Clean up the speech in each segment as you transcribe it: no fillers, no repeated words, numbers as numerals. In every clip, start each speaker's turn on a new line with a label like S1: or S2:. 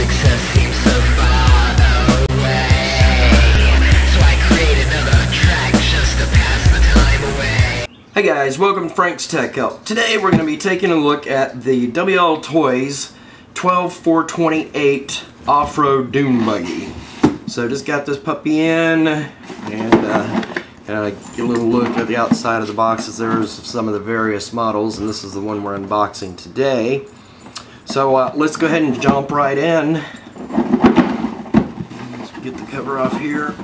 S1: success seems so far away, so I create another track just to pass the time away.
S2: Hey guys, welcome to Frank's Tech Help. Today we're going to be taking a look at the WLToys 12428 off-road dune buggy. So just got this puppy in and get a little look at the outside of the boxes. There's some of the various models, and this is the one we're unboxing today. So let's go ahead and jump right in. Let's get the cover off here.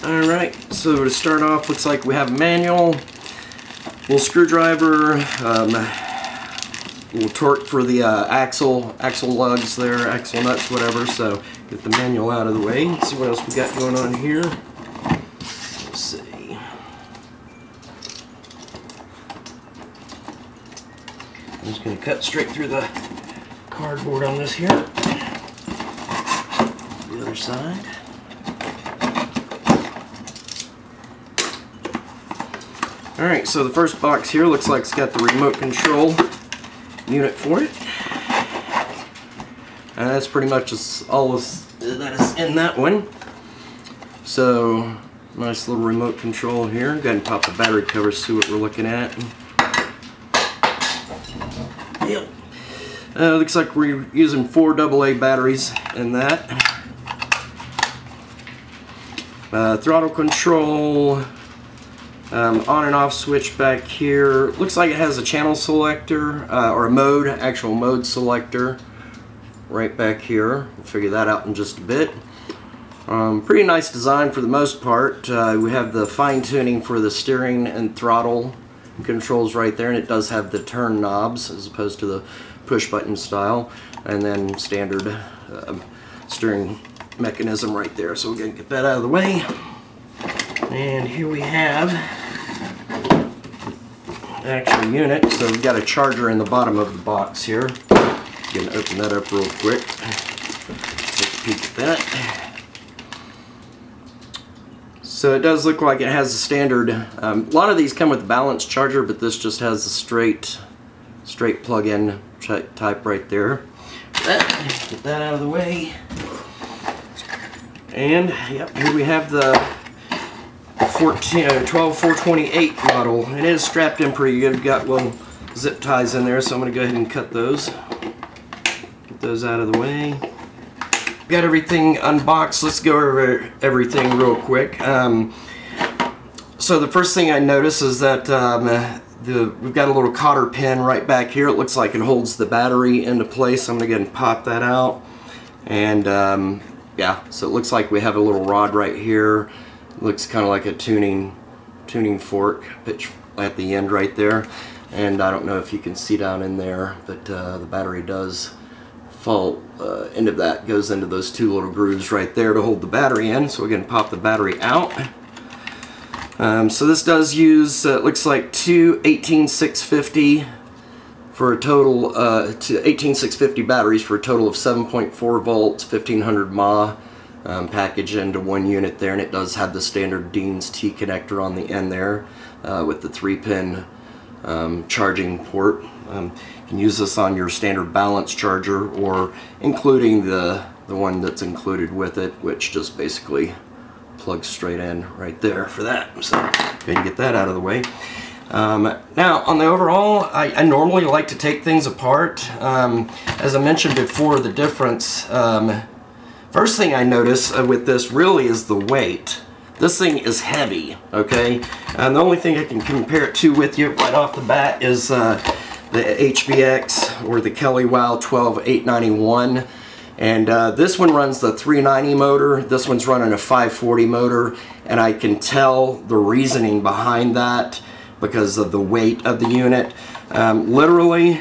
S2: Alright, so to start off, looks like we have a manual, little screwdriver, little torque for the axle lugs there, axle nuts, whatever. So get the manual out of the way. Let's see what else we got going on here. Let's see. I'm just going to cut straight through the cardboard on this here. The other side. Alright, so the first box here looks like it's got the remote control unit for it. And that's pretty much all that is in that one. So, nice little remote control here. Go ahead and pop the battery cover, see what we're looking at. Yep. Looks like we're using 4 AA batteries in that. Throttle control. On and off switch back here. Looks like it has a channel selector or a actual mode selector right back here. We'll figure that out in just a bit. Pretty nice design for the most part. We have the fine tuning for the steering and throttle controls right there, and it does have the turn knobs as opposed to the push button style, and then standard steering mechanism right there. So we're going to get that out of the way. And here we have the actual unit. So we've got a charger in the bottom of the box here. Going to open that up real quick. Take a peek at that. So it does look like it has a standard. A lot of these come with a balanced charger, but this just has a straight plug-in type right there. Get that out of the way. And yep, here we have the 12428 model. It is strapped in pretty good. We've got little zip ties in there, so I'm going to go ahead and cut those. Get those out of the way. Got everything unboxed. Let's go over everything real quick. So the first thing I notice is that we've got a little cotter pin right back here. It looks like it holds the battery into place. I'm going to go ahead and pop that out. And yeah, so it looks like we have a little rod right here. Looks kind of like a tuning fork pitch at the end right there, and I don't know if you can see down in there, but the battery does fall into that, goes into those 2 little grooves right there to hold the battery in. So we're going to pop the battery out. So this does use looks like 2 18650 for a total 18650 batteries for a total of 7.4 volts, 1500 mAh. Packaged into one unit there, and it does have the standard Dean's T connector on the end there with the 3-pin charging port. You can use this on your standard balance charger, or including the one that's included with it, which just basically plugs straight in right there for that. So go ahead and get that out of the way. Now on the overall, I normally like to take things apart. As I mentioned before, the difference, first thing I notice with this really is the weight. This thing is heavy, okay? And the only thing I can compare it to with you right off the bat is the HBX or the Kelly Wow 12891. And this one runs the 390 motor. This one's running a 540 motor. And I can tell the reasoning behind that because of the weight of the unit. Literally,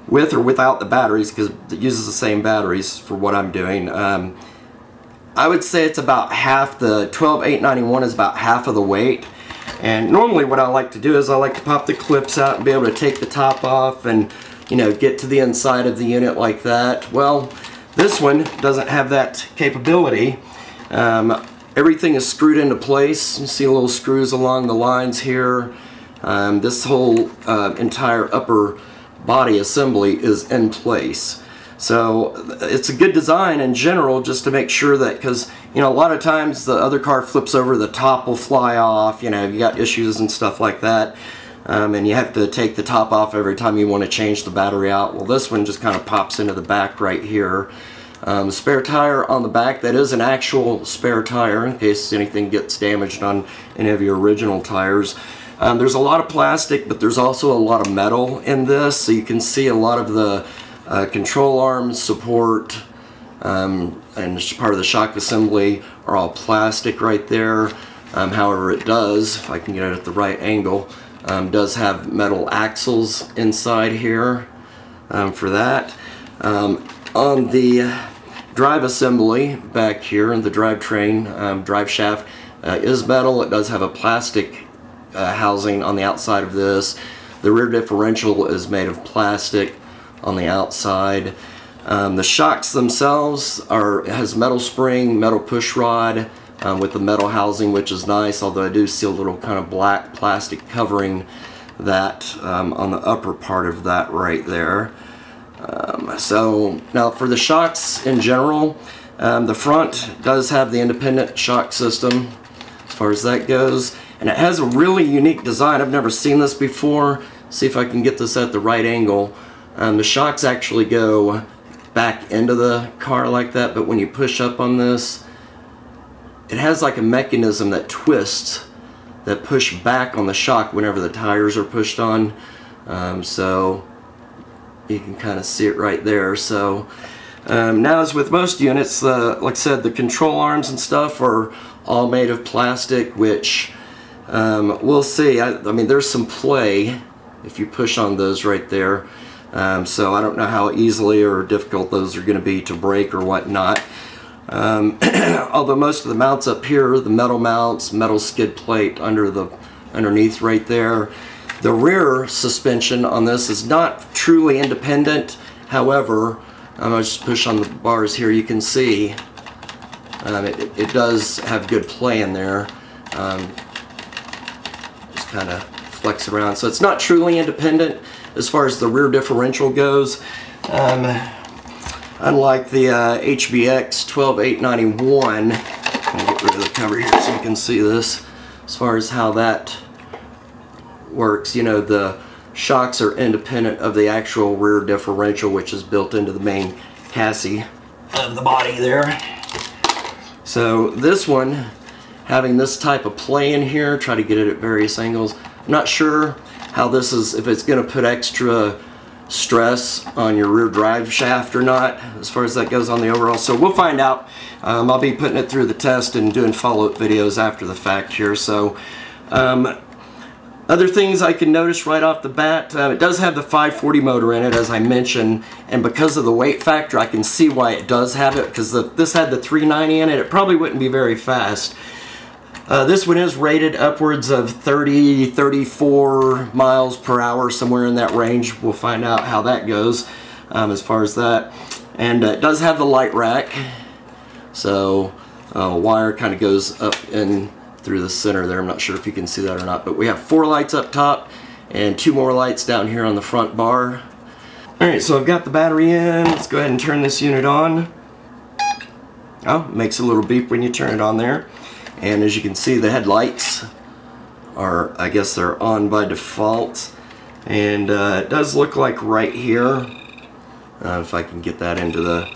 S2: with or without the batteries, because it uses the same batteries for what I'm doing, I would say it's about half. The 12891 is about half of the weight. And normally what I like to do is I like to pop the clips out and be able to take the top off and, you know, get to the inside of the unit like that. Well, this one doesn't have that capability. Everything is screwed into place. You see little screws along the lines here. This whole entire upper body assembly is in place. So it's a good design in general, just to make sure that, because you know, a lot of times the other car flips over, the top will fly off, you know, you got issues and stuff like that, and you have to take the top off every time you want to change the battery out. Well, this one just kind of pops into the back right here. Spare tire on the back, that is an actual spare tire in case anything gets damaged on any of your original tires. There's a lot of plastic, but there's also a lot of metal in this, so you can see a lot of the control arm support and part of the shock assembly are all plastic right there. However, it does, if I can get it at the right angle, does have metal axles inside here for that. On the drive assembly back here, the drivetrain, drive shaft is metal. It does have a plastic housing on the outside of this. The rear differential is made of plastic on the outside. The shocks themselves has metal spring, metal push rod with the metal housing, which is nice, although I do see a little kind of black plastic covering that on the upper part of that right there. So now for the shocks in general, the front does have the independent shock system as far as that goes, and it has a really unique design. I've never seen this before. See if I can get this at the right angle. The shocks actually go back into the car like that, but when you push up on this, it has like a mechanism that twists that push back on the shock whenever the tires are pushed on. So you can kind of see it right there. So now, as with most units, like I said, the control arms and stuff are all made of plastic, which we'll see. I mean, there's some play if you push on those right there. So I don't know how easily or difficult those are going to be to break or whatnot. Although most of the mounts up here, the metal mounts, metal skid plate underneath right there. The rear suspension on this is not truly independent. However, I'll just push on the bars here. You can see it does have good play in there. Just kind of flex around. So it's not truly independent as far as the rear differential goes. Unlike the HBX 12891, I'll get rid of the cover here so you can see this. As far as how that works, you know, the shocks are independent of the actual rear differential, which is built into the main chassis of the body there. So this one, having this type of play in here, try to get it at various angles. I'm not sure how this is, if it's going to put extra stress on your rear drive shaft or not, as far as that goes on the overall. So we'll find out. I'll be putting it through the test and doing follow-up videos after the fact here. So other things I can notice right off the bat, it does have the 540 motor in it, as I mentioned, and because of the weight factor, I can see why it does have it, because this had the 390 in it, it probably wouldn't be very fast. This one is rated upwards of 30, 34 miles per hour, somewhere in that range. We'll find out how that goes as far as that. And it does have the light rack, so wire kind of goes up in through the center there. I'm not sure if you can see that or not, but we have 4 lights up top and 2 more lights down here on the front bar. Alright, so I've got the battery in. Let's go ahead and turn this unit on. Oh, it makes a little beep when you turn it on there. And as you can see, the headlights are, I guess they're on by default. And it does look like right here, if I can get that into the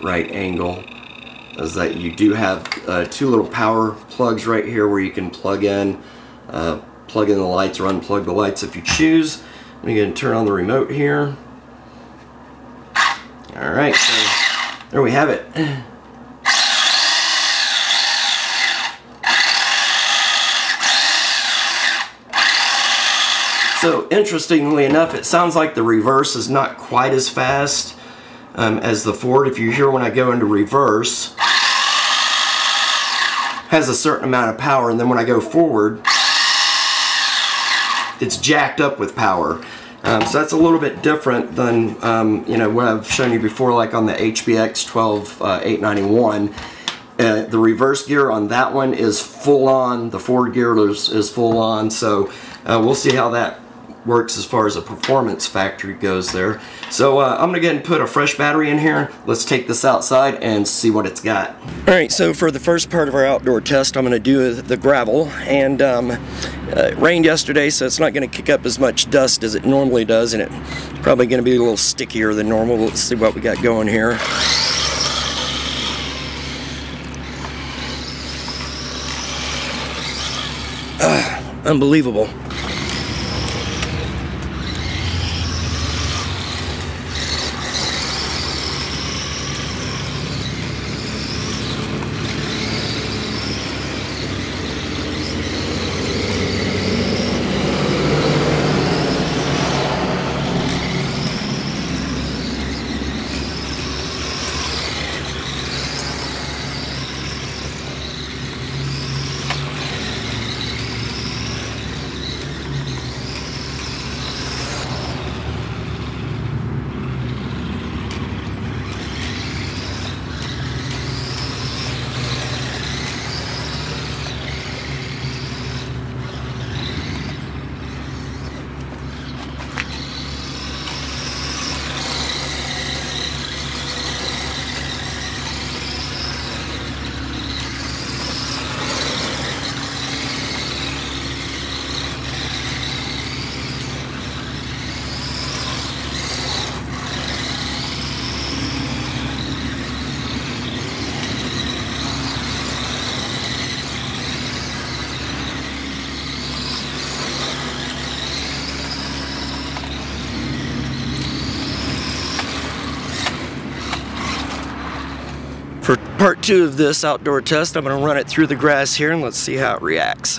S2: right angle, is that you do have 2 little power plugs right here where you can plug in the lights or unplug the lights if you choose. I'm going to turn on the remote here. Alright, so there we have it. So interestingly enough, it sounds like the reverse is not quite as fast as the Ford. If you hear when I go into reverse, has a certain amount of power, and then when I go forward, it's jacked up with power. So that's a little bit different than you know, what I've shown you before, like on the HBX 12891. The reverse gear on that one is full on. The Ford gear is full on. So we'll see how that works as far as a performance factor goes there. So I'm gonna go ahead and put a fresh battery in here. Let's take this outside and see what it's got. Alright, so for the first part of our outdoor test, I'm gonna do the gravel, and it rained yesterday, so it's not gonna kick up as much dust as it normally does, and it's probably gonna be a little stickier than normal. Let's see what we got going here. Unbelievable. For part 2 of this outdoor test, I'm going to run it through the grass here and let's see how it reacts.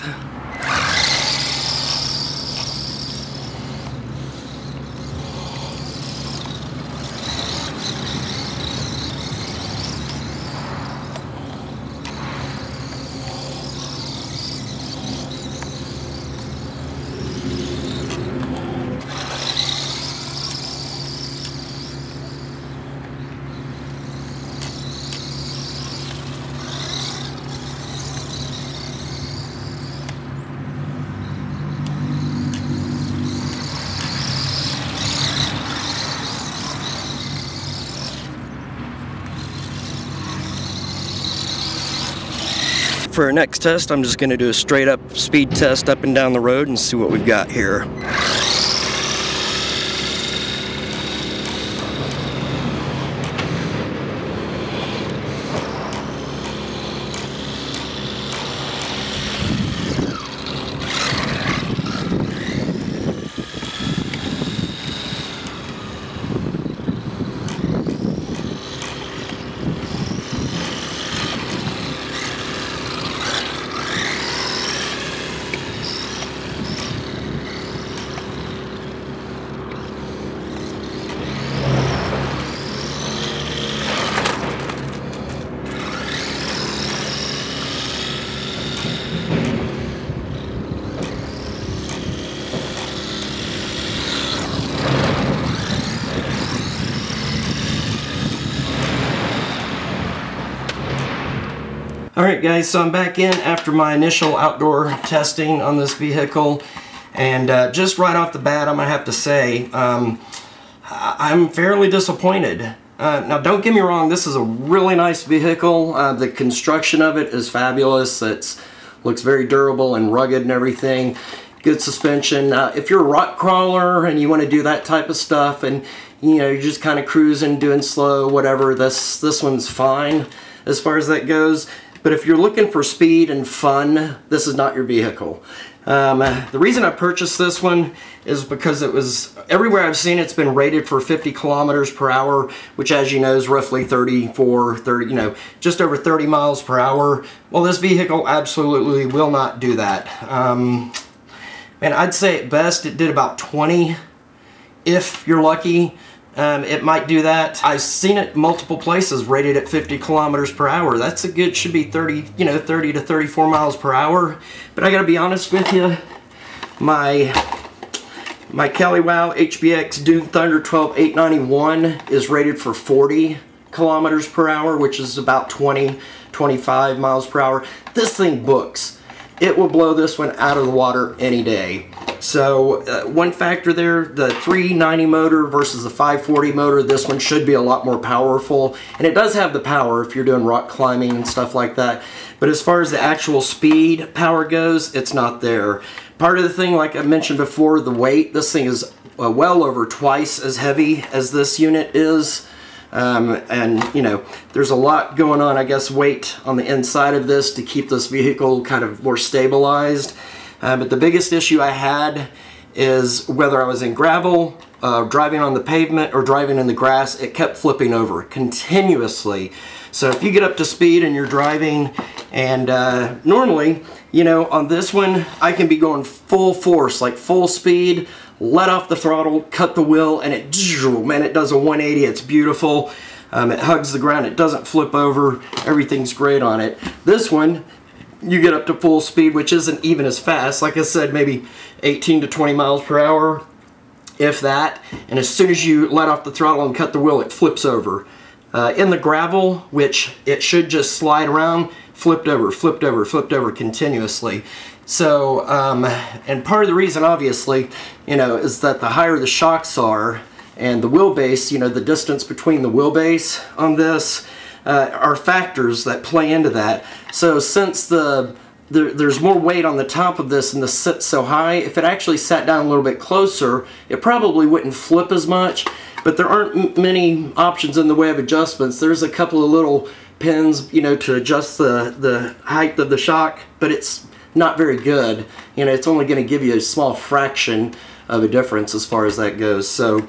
S2: For our next test, I'm just going to do a straight up speed test up and down the road and see what we've got here. Alright guys, so I'm back in after my initial outdoor testing on this vehicle, and just right off the bat I'm going to have to say I'm fairly disappointed. Now don't get me wrong, this is a really nice vehicle. The construction of it is fabulous. It looks very durable and rugged and everything. Good suspension. If you're a rock crawler and you want to do that type of stuff and you're just kind of cruising, doing slow, whatever, this one's fine as far as that goes. But if you're looking for speed and fun, this is not your vehicle. The reason I purchased this one is because it was, everywhere I've seen it's been rated for 50 kilometers per hour, which as you know is roughly 30, just over 30 miles per hour. Well, this vehicle absolutely will not do that. And I'd say at best it did about 20, if you're lucky. It might do that. I've seen it multiple places rated at 50 kilometers per hour. That's a good, should be 30 to 34 miles per hour. But I gotta be honest with you, my Cali Wow HBX Dune Thunder 12891 is rated for 40 kilometers per hour, which is about 20-25 miles per hour. This thing books. It will blow this one out of the water any day. So one factor there, the 390 motor versus the 540 motor, this one should be a lot more powerful. And it does have the power if you're doing rock climbing and stuff like that. But as far as the actual speed power goes, it's not there. Part of the thing, like I mentioned before, the weight, this thing is well over twice as heavy as this unit is. And you know, there's a lot going on, I guess, weight on the inside of this to keep this vehicle kind of more stabilized. But the biggest issue I had is whether I was in gravel, driving on the pavement, or driving in the grass, it kept flipping over continuously. So if you get up to speed and you're driving, and normally, you know, on this one, I can be going full force, like full speed, let off the throttle, cut the wheel, and it, man, it does a 180. It's beautiful. It hugs the ground. It doesn't flip over. Everything's great on it. This one, you get up to full speed, which isn't even as fast. Like I said, maybe 18 to 20 miles per hour, if that. And as soon as you let off the throttle and cut the wheel, it flips over. In the gravel, which it should just slide around, flipped over continuously. So, and part of the reason, obviously, you know, is that the higher the shocks are and the wheelbase, you know, the distance between the wheelbase on this are factors that play into that. So since there's more weight on the top of this and this sits so high, if it actually sat down a little bit closer, it probably wouldn't flip as much. But there aren't many options in the way of adjustments. There's a couple of little pins, you know, to adjust the height of the shock, but it's not very good. You know, it's only going to give you a small fraction of a difference as far as that goes. So,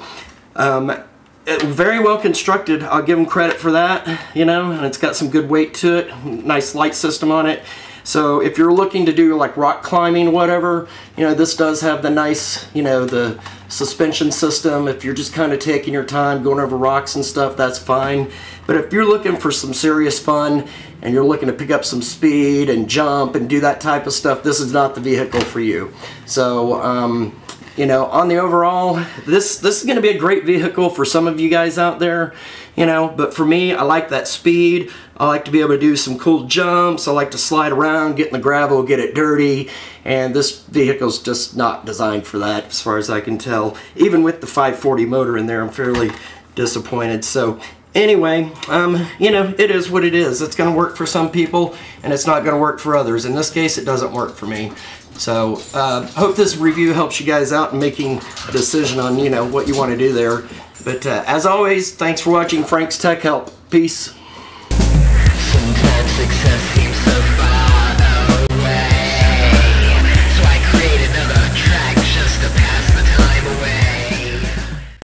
S2: very well constructed. I'll give them credit for that, you know, and it's got some good weight to it. Nice light system on it. So if you're looking to do like rock climbing, whatever, you know, this does have the nice, you know, the suspension system. If you're just kind of taking your time going over rocks and stuff, that's fine. But if you're looking for some serious fun and you're looking to pick up some speed and jump and do that type of stuff, this is not the vehicle for you. So, you know, on the overall, this is going to be a great vehicle for some of you guys out there, you know, but for me, I like that speed. I like to be able to do some cool jumps. I like to slide around, get in the gravel, get it dirty, and this vehicle's just not designed for that as far as I can tell. Even with the 540 motor in there, I'm fairly disappointed. So anyway, you know, it is what it is. It's going to work for some people, and it's not going to work for others. In this case, it doesn't work for me. So hope this review helps you guys out in making a decision on, you know, what you want to do there. But as always, thanks for watching Frank's Tech Help. Peace.